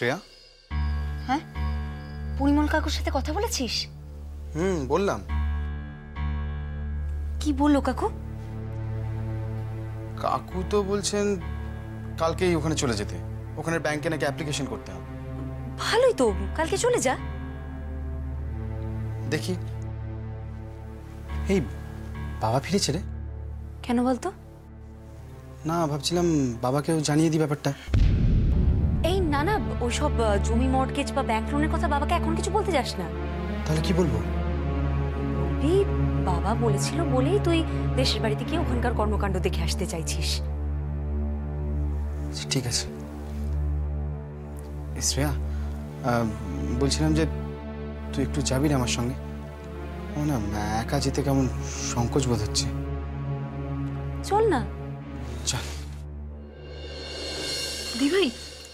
শ্রেয়া। হ্যাঁ, পরিমল কাকুর সাথে কথা বলেছিস? বললাম। কি বললো কাকু? কাকু তো বলছেন কালকেই ওখানে চলে যেতে, ওখানে ব্যাংকে নাকি অ্যাপ্লিকেশন করতে হবে। ভালোই তো, কালকে চলে যা। দেখি। এই বাবা ফিরেছে রে? কেন বলতো? না, ভাবছিলাম বাবাকেও জানিয়ে দিই ব্যাপারটা। এই না না, ওইসব জমি মর্টগেজ বা ব্যাংক লোনের কথা বাবাকে এখন কিছু বলতে যাস না। তাহলে কি বলবো? বলবি বাবা বলেছিল বলেই তুই দেশের বাড়িতে গিয়ে ওখানকার কর্মকাণ্ড দেখে আসতে চাইছিস। ঠিক আছে। শ্রেয়া, বলছিলাম যে তুই একটু যাবি না আমার সঙ্গে? ও না, একা যেতে কেমন সংকোচ বোধ হচ্ছে। চল না। চল। দিভাই,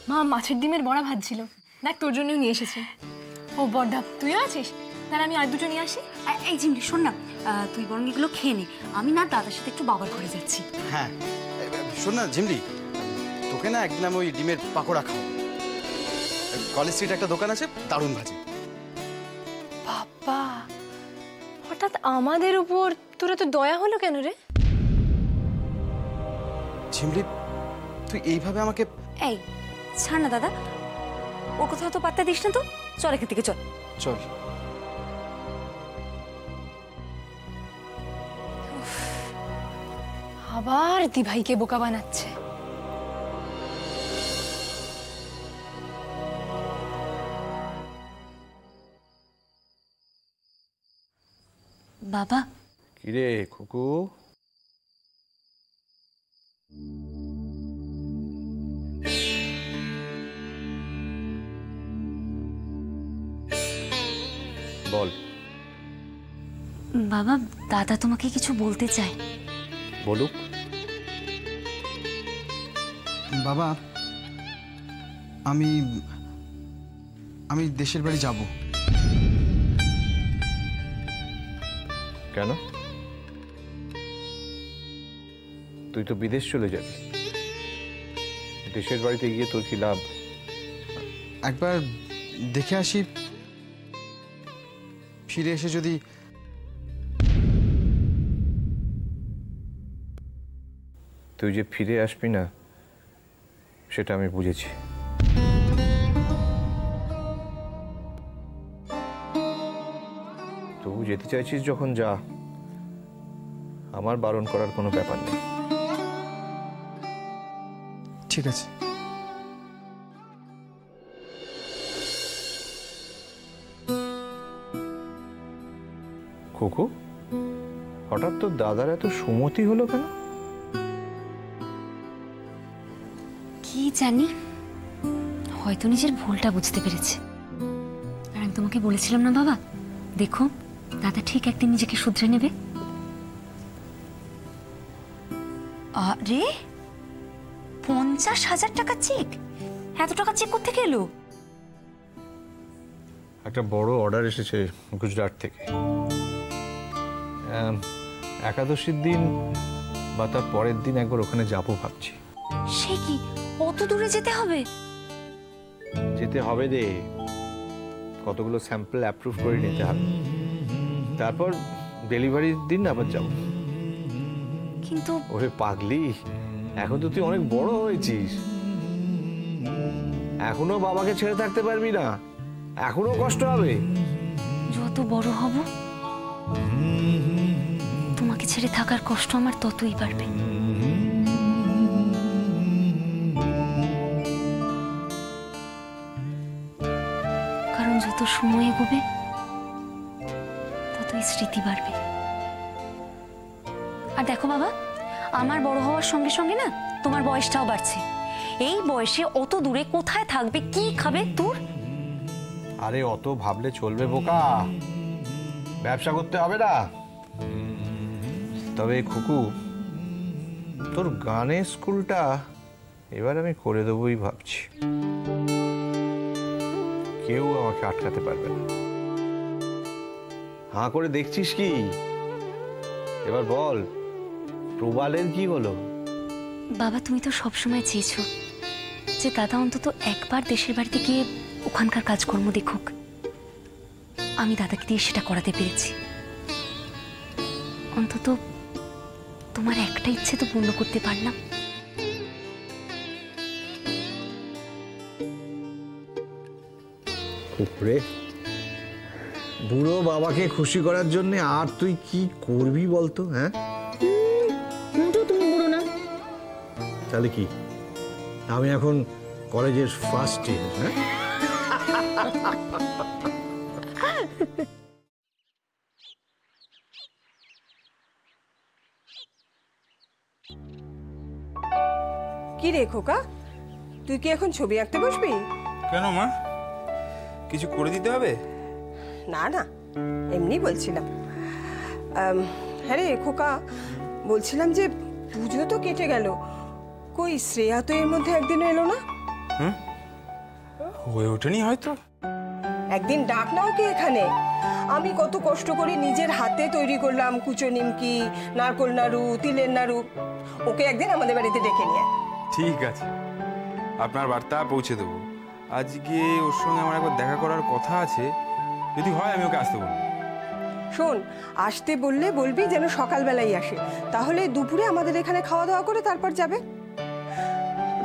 মা মাছের ডিমের বড়া ভাজছিল, দেখ তোর জন্যও নিয়ে এসেছে। ও বড়দা, তুইও আছিস? তাহলে আমি আর দুটো নিয়ে আসি। এই ঝিমলি শোন না, তুই বরং এগুলো খেয়ে নে, আমি না দাদার সাথে একটু বাবার ঘরে যাচ্ছি। হ্যাঁ শোন না ঝিমলি, তোকে না একদিন আমি ওই ডিমের পাকোড়া খাও। কলেজ স্ট্রিট একটা দোকান আছে, দারুণ ভাজি। বাবা, হঠাৎ আমাদের উপর তোরা তো দয়া হলো কেন রে? ঝিমলি, তুই এইভাবে আমাকে... এই ছাড় না দাদা, ওর কোথাও তো পাত্তা দিস না তো। চল এখান থেকে, চল চল। আবার দিভাইকে বোকা বানাচ্ছে। বাবা। কিরে খুকু? বল। বাবা, দাদা তোমাকে কিছু বলতে চায়। বলুক। বাবা, আমি দেশের বাড়ি যাব। কেন? তুই তো বিদেশ চলে যাবি, দেশের বাড়িতে গিয়ে তোর কি লাভ? একবার দেখে আসি, ফিরে এসে যদি... তুই যে ফিরে আসবি না সেটা আমি বুঝেছি। তুই যেতে চাইছিস যখন যা, আমার বারণ করার কোনো ব্যাপার নেই। ঠিক আছে। খুকু, হঠাৎ তো দাদার এত সুমতি হলো কেন? কি জানি, হয়তো নিজের ভুলটা বুঝতে পেরেছে। আর আমি তোমাকে বলেছিলাম না বাবা, দেখো দাদা ঠিক একদিন নিজেকে শুধরে নেবে। আরে 50,000 টাকা চেক? এত টাকা চেক কোত্থেকে এলো? একটা বড় অর্ডার এসেছে গুজরাট থেকে। একাদশীর দিন বা তার পরের দিন একবার ওখানে যাবো ভাবছি। সে কি, অত দূরে যেতে হবে? যেতে হবে রে, কতগুলো স্যাম্পল অ্যাপ্রুভ করে নিতে হবে, তারপর ডেলিভারির দিন আবার যাব। কিন্তু ওরে পাগলি, এখন তো তুই অনেক বড় হয়েছিস, এখনো বাবাকে ছেড়ে থাকতে পারবি না, এখনো কষ্ট হবে। যত বড় হব তোমাকে ছেড়ে থাকার কষ্ট আমার ততই বাড়বে। কারণ যত সময় এগোবে ততই স্মৃতি বাড়বে। আর দেখো বাবা, আমার বড় হওয়ার সঙ্গে সঙ্গে না তোমার বয়সটাও বাড়ছে। এই বয়সে অত দূরে কোথায় থাকবে, কি খাবে তোর? আরে অত ভাবলে চলবে বোকা, ব্যবসা করতে হবে না। তবে খুকু, তোর গানের স্কুলটা এবার আমি করে দেবই ভাবছি, কেউ আমাকে আটকাতে পারবে না। হাঁ করে দেখছিস কি? এবার বল, প্রবালের কি হলো? বাবা তুমি তো সবসময় চেয়েছো যে দাদা অন্তত একবার দেশের বাড়িতে গিয়ে ওখানকার কাজকর্ম দেখুক। আমি দাদাকে দিয়ে সেটা করাতে পেরেছি। অন্তত তোমার একটা ইচ্ছে তো পূর্ণ করতে পারলাম। উপরে বুড়ো বাবাকে খুশি করার জন্য আর তুই কি করবি বলতো? হ্যাঁ, তুমি বুড়ো না। তাহলে কি আমি এখন কলেজের ফার্স্ট ইয়ার? হ্যাঁ, কি রে খোকা, তুই কি এখন ছবি আঁকতে বসবি? কেন মা, কিছু করে দিতে হবে? না না, এমনি বলছিলাম। হ্যাঁ রে খোকা, বলছিলাম যে পুজো তো কেটে গেল, কই শ্রেয়া তো এর মধ্যে একদিনও এলো না। হয়ে ওঠেনি হয়তো। একদিন ডাক নাও কি এখানে। আমি কত কষ্ট করে নিজের হাতে তৈরি করলাম কুচো নিমকি, নারকোল নাড়ু, তিলের নাড়ু। ওকে একদিন আমাদের বাড়িতে ডেকে নিয়ে আয়। ঠিক আছে, আপনার বার্তা পৌঁছে দেবো। আজকে ওর সঙ্গে আমার একবার দেখা করার কথা আছে, যদি হয় আমি ওকে আসতে বলবো। শোন, আসতে বললে বলবি যেন সকালবেলাই আসে, তাহলে দুপুরে আমাদের এখানে খাওয়া দাওয়া করে তারপর যাবে।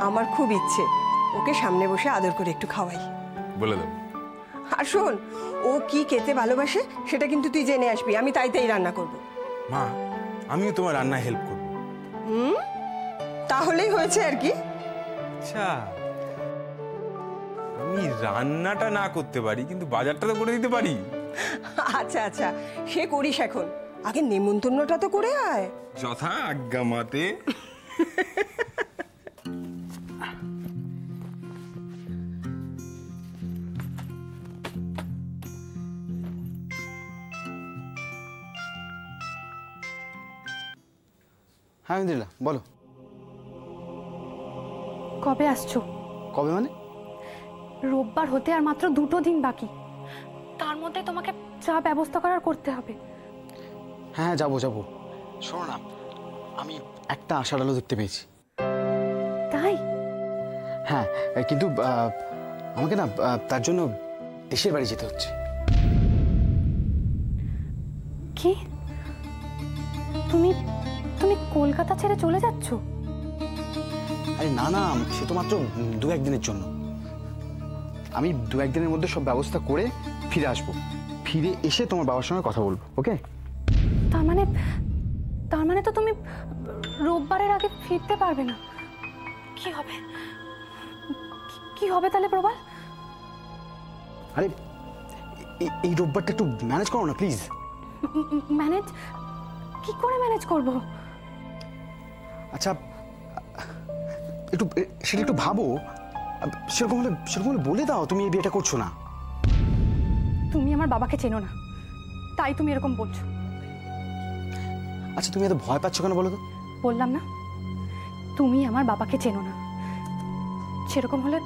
আমার খুব ইচ্ছে ওকে সামনে বসে আদর করে একটু খাওয়াই। বলে দেবো। আর শোন, ও কি খেতে ভালোবাসে সেটা কিন্তু তুই জেনে আসবি, আমি তাই তাই রান্না করব। মা, আমিও তোমার রান্নায় হেল্প করবো। তাহলেই হয়েছে আর কি। আচ্ছা, আমি রান্নাটা না করতে পারি, কিন্তু বাজারটা তো করে দিতে পারি। আচ্ছা আচ্ছা, সে করিস এখন, আগে নেমন্তন্নটা তো করে আয়। যথা আজ্ঞা মাতে। হ্যাঁ ইন্দ্রিলা, বলো। কবে আসছো? কবে মানে? রোববার হতে আর মাত্র 2 দিন বাকি, তার মধ্যে তোমাকে যা ব্যবস্থা করার করতে হবে। হ্যাঁ যাবো যাবো। শোনো না, আমি একটা আশার আলো দেখতে পেয়েছি। তাই? হ্যাঁ, কিন্তু আমাকে না তার জন্য দেশের বাড়ি যেতে হচ্ছে। কি? তুমি তুমি কলকাতা ছেড়ে চলে যাচ্ছ? আরে না না, সে তো মাত্র 2-1 দিনের জন্য। আমি 2-1 দিনের মধ্যে সব ব্যবস্থা করে ফিরে আসবো। ফিরে এসে তোমার বাবার সঙ্গে কথা বলবো, ওকে? তার মানে তো তুমি রোববারের আগে ফিরতে পারবে না। কি হবে? কি হবে তাহলে প্রবাল? আরে এই রোববারটা একটু ম্যানেজ করো না প্লিজ। ম্যানেজ? কি করে ম্যানেজ করব? আচ্ছা, সেটা একটু ভাবো। সেরকম হলে বলে দাও তুমি এই বিয়েটা করছো না। তুমি আমার বাবাকে চেনো না, তাই তুমি এরকম বলছো। আচ্ছা, তুমি এত ভয় পাচ্ছ কেন বলো তো? বললাম না, তুমি আমার বাবাকে চেনো না। সেরকম হলে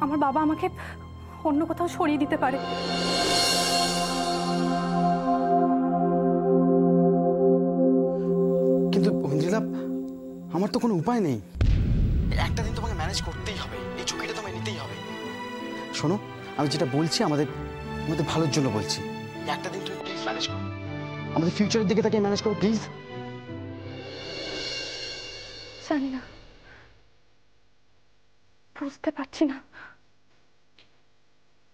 আমার বাবা আমাকে অন্য কোথাও সরিয়ে দিতে পারে। কিন্তু ইন্দ্রিলা, আমার তো কোনো উপায় নেই। একটা দিন তোমাকে ম্যানেজ করতেই হবে, এই ঝুঁকিটা তোমায় নিতেই হবে। শোনো, আমি যেটা বলছি আমাদের ভালোর জন্য বলছি। একটা দিন তুমি প্লিজ ম্যানেজ করো, আমাদের ফিউচারের দিকে তাকে ম্যানেজ করো প্লিজ। জানি না, বুঝতে পারছি না।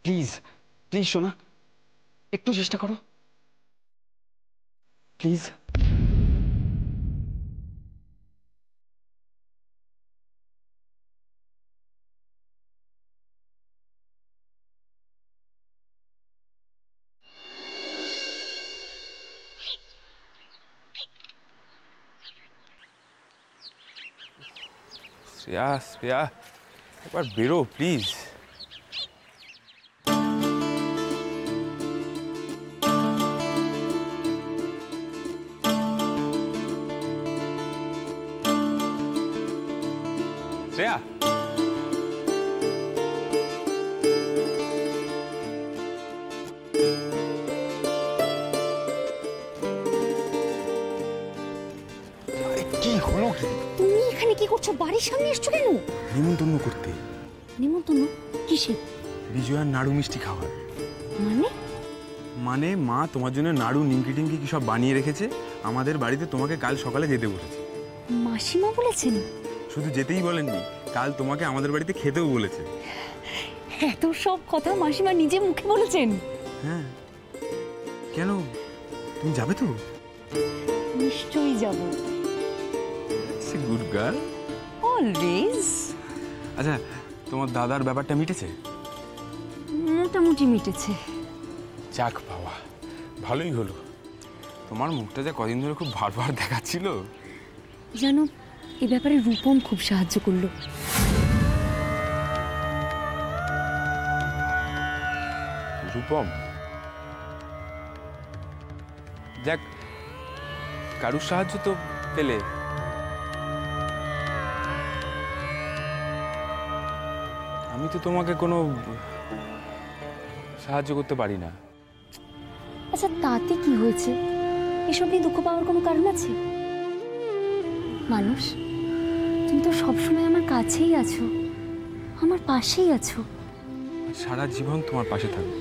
প্লিজ প্লিজ শোনা, একটু চেষ্টা করো প্লিজ। শ্রেয়া, শ্রেয়া, একবার বেরো প্লিজ। শ্রেয়া, কি হলো কি? তুমি এখানে কি করছো? বাড়ির সামনে এসছো কেন? নিমন্ত্রণ করতে। নিমন্ত্রণ? কিসে? বিজয়ার নাড়ু মিষ্টি খাওয়ার। মানে? মানে মা তোমার জন্য নাড়ু নিমকি টিমকি কি সব বানিয়ে রেখেছে, আমাদের বাড়িতে তোমাকে কাল সকালে যেতে বলেছে। মাসিমা বলেছেন? শুধু যেতেই বলেননি, কাল তোমাকে আমাদের বাড়িতে খেতেও বলেছে। এত সব কথা মাসিমা নিজে মুখে বলেছেন? হ্যাঁ, কেন তুমি যাবে তো? নিশ্চয়ই যাব। Good girl. অলওয়েজ। আচ্ছা, তোমার দাদার ব্যাপারটা মিটেছে? মোটামুটি মিটেছে। যাক বাবা, ভালোই হলো। তোমার মুখটা যা কদিন ধরে খুব ভার দেখাচ্ছিল। জানো, এই ব্যাপারে রূপম খুব সাহায্য করলো। রূপম? যাক, কারুর সাহায্য তো পেলে। আমি তো তোমাকে কোনো সাহায্য করতে পারি না। আচ্ছা, তাতে কি হয়েছে? এসব নিয়ে দুঃখ পাওয়ার কোনো কারণ আছে? মানুষ, তুমি তো সবসময় আমার কাছেই আছো, আমার পাশেই আছো। সারা জীবন তোমার পাশে থাকবো।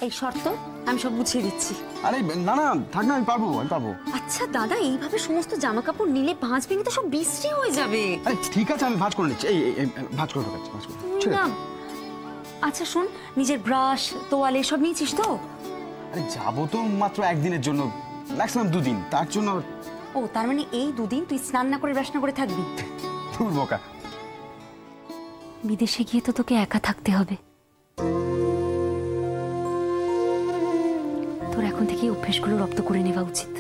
এই শর্ত আমি সব গুছিয়ে দিচ্ছি। আরে না না, থাক না, আমি পারবো। আচ্ছা দাদা, এইভাবে সমস্ত জামা কাপড় নিলে 5 মিনিটে সব বিশ্রী হয়ে যাবে। আরে ঠিক আছে, আমি ভাঁজ করে নিচ্ছি। এই ভাঁজ করে ঢোকাচ্ছি, ভাঁজ করে ছেড়ে না, দে। আচ্ছা শোন, নিজের ব্রাশ তোয়ালে এসব নিয়েছিস তো? আরে যাবো তো মাত্র একদিনের জন্য, ম্যাক্সিমাম 2 দিন, তার জন্য। ও, তার মানে এই 2 দিন তুই স্নান না করে ব্রাশ না করে থাকবি? ধুর বোকা। বিদেশে গিয়ে তো তোকে একা থাকতে হবে। তোর এখন থেকে অভ্যেসগুলো রপ্ত করে নেওয়া উচিত।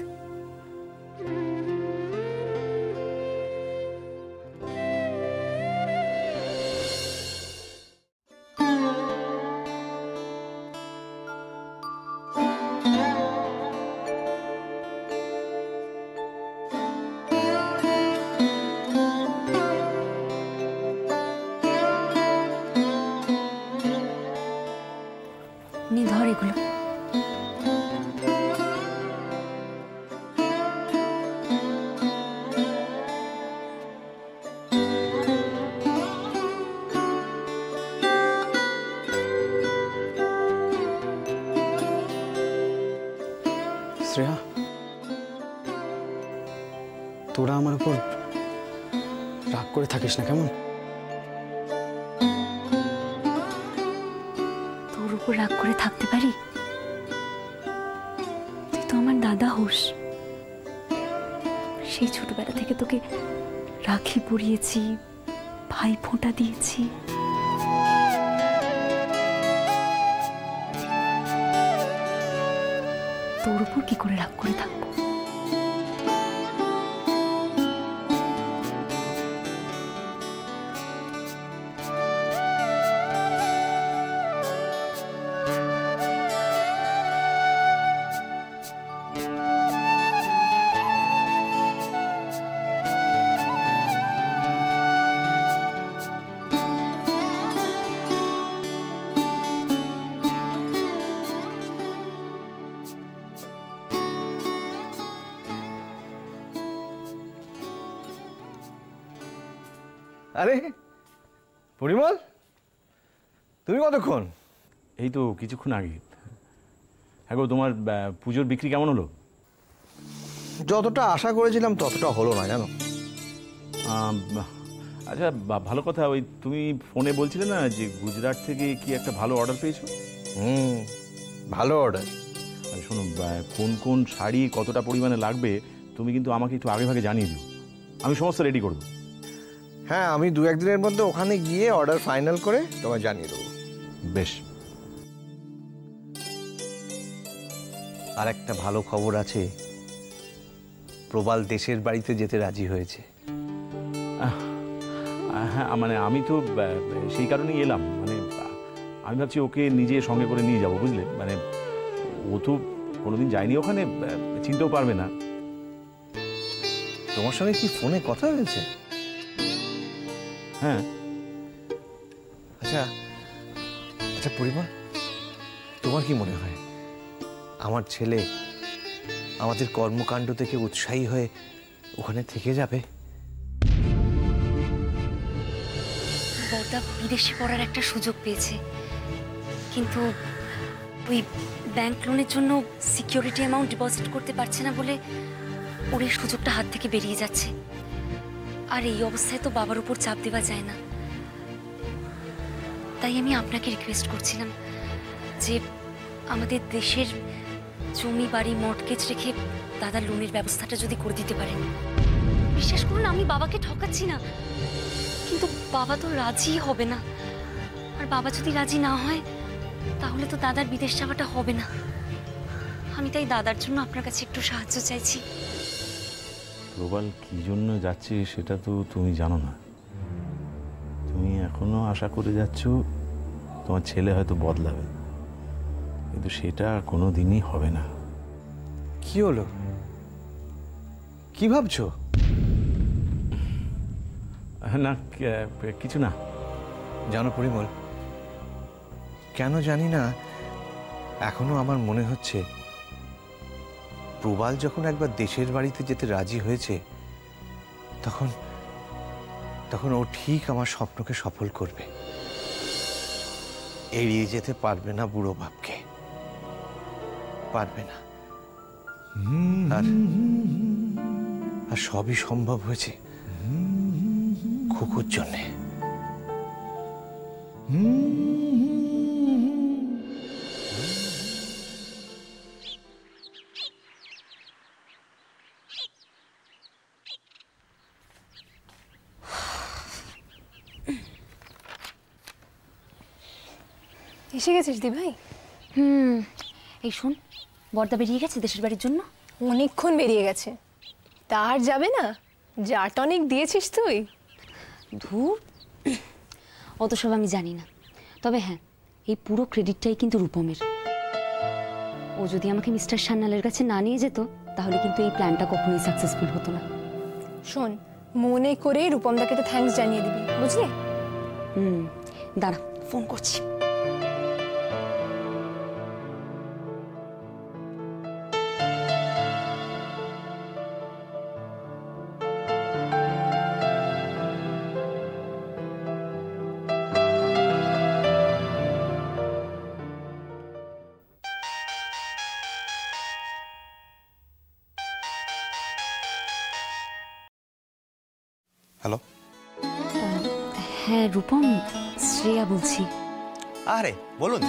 নি ধর এগুলো। শ্রেয়া, তোরা আমার উপর রাগ করে থাকিস না কেমন? তোর উপর রাগ করে থাকতে পারি? তুই তো আমার দাদা হোস। সেই ছোটবেলা থেকে তোকে রাখি পরিয়েছি, ভাই ফোঁটা দিয়েছি। তোর উপর কি করে রাগ করে থাকবো? আরে পরিমল, তুমি কতক্ষণ? এই তো কিছুক্ষণ আগে। হ্যাঁ গো, তোমার পুজোর বিক্রি কেমন হলো? যতটা আশা করেছিলাম ততটা হলো না জানো। আচ্ছা ভালো কথা, ওই তুমি ফোনে বলছিলে না যে গুজরাট থেকে কি একটা ভালো অর্ডার পেয়েছো? ভালো অর্ডার। শোনো, কোন কোন শাড়ি কতটা পরিমাণে লাগবে তুমি কিন্তু আমাকে একটু আগে ভাগে জানিয়ে দিও, আমি সমস্ত রেডি করবো। হ্যাঁ, আমি 2-1 দিনের মধ্যে ওখানে গিয়ে অর্ডার ফাইনাল করে তোমায় জানিয়ে দেবো। বেশ। আর একটা ভালো খবর আছে, প্রবাল দেশের বাড়িতে যেতে রাজি হয়েছে। হ্যাঁ, মানে আমি তো সেই কারণেই এলাম, মানে আমি ভাবছি ওকে নিজে সঙ্গে করে নিয়ে যাব, বুঝলে? মানে ও তো কোনোদিন যায়নি ওখানে, চিনতেও পারবে না। তোমার সঙ্গে কি ফোনে কথা হয়েছে? হ্যাঁ। আচ্ছা আচ্ছা পরিমল, তোমার কি মনে হয় আমার ছেলে আমাদের কর্মকাণ্ড থেকে উৎসাহী হয়ে ওখানে থেকে যাবে? বউটা বিদেশে পড়ার একটা সুযোগ পেয়েছে, কিন্তু ওই ব্যাংক লোনের জন্য সিকিউরিটি অ্যামাউন্ট ডিপোজিট করতে পারছে না বলে ওর এই সুযোগটা হাত থেকে বেরিয়ে যাচ্ছে। আর এই অবস্থায় তো বাবার উপর চাপ দেওয়া যায় না। তাই আমি আপনাকে রিকোয়েস্ট করছিলাম যে আমাদের দেশের জমি বাড়ি মর্টগেজ রেখে দাদার লোনের ব্যবস্থাটা যদি করে দিতে পারেন। বিশ্বাস করুন, আমি বাবাকে ঠকাচ্ছি না, কিন্তু বাবা তো রাজি হবে না। আর বাবা যদি রাজি না হয় তাহলে তো দাদার বিদেশ যাওয়াটা হবে না। আমি তাই দাদার জন্য আপনার কাছে একটু সাহায্য চাইছি। প্রবাল কি জন্য যাচ্ছে সেটা তো তুমি জানো না। তুমি এখনো আশা করে যাচ্ছ তোমার ছেলে হয়তো বদলাবে, কিন্তু সেটা কোনো দিনই হবে না। কি হলো? কি ভাবছো? না, কিছু না। জানো পরিমল, কেন জানি না এখনো আমার মনে হচ্ছে প্রবাল যখন একবার দেশের বাড়িতে যেতে রাজি হয়েছে তখন তখন ও ঠিক আমার স্বপ্নকে সফল করবে। এড়িয়ে যেতে পারবে না বুড়ো বাপকে, পারবে না। আর সবই সম্ভব হয়েছে খুকুর জন্যে। এসে গেছিস দি ভাই? এই শোন, বর্দা বেরিয়ে গেছে দেশের বাড়ির জন্য। অনেকক্ষণ বেরিয়ে গেছে। তার যাবে না? যা টনিক দিয়েছিস তুই। ধুর, অত সব আমি জানি না। তবে হ্যাঁ, এই পুরো ক্রেডিটটাই কিন্তু রূপমের। ও যদি আমাকে মিস্টার সান্যালের কাছে না নিয়ে যেত তাহলে কিন্তু এই প্ল্যানটা কখনোই সাকসেসফুল হতো না। শোন, মনে করে রূপমদাকে তো থ্যাঙ্কস জানিয়ে দিবি, বুঝলি? দাঁড়া, ফোন করছি। হ্যালো। হ্যাঁ রূপম, শ্রেয়া বলছি। আরে বলুন।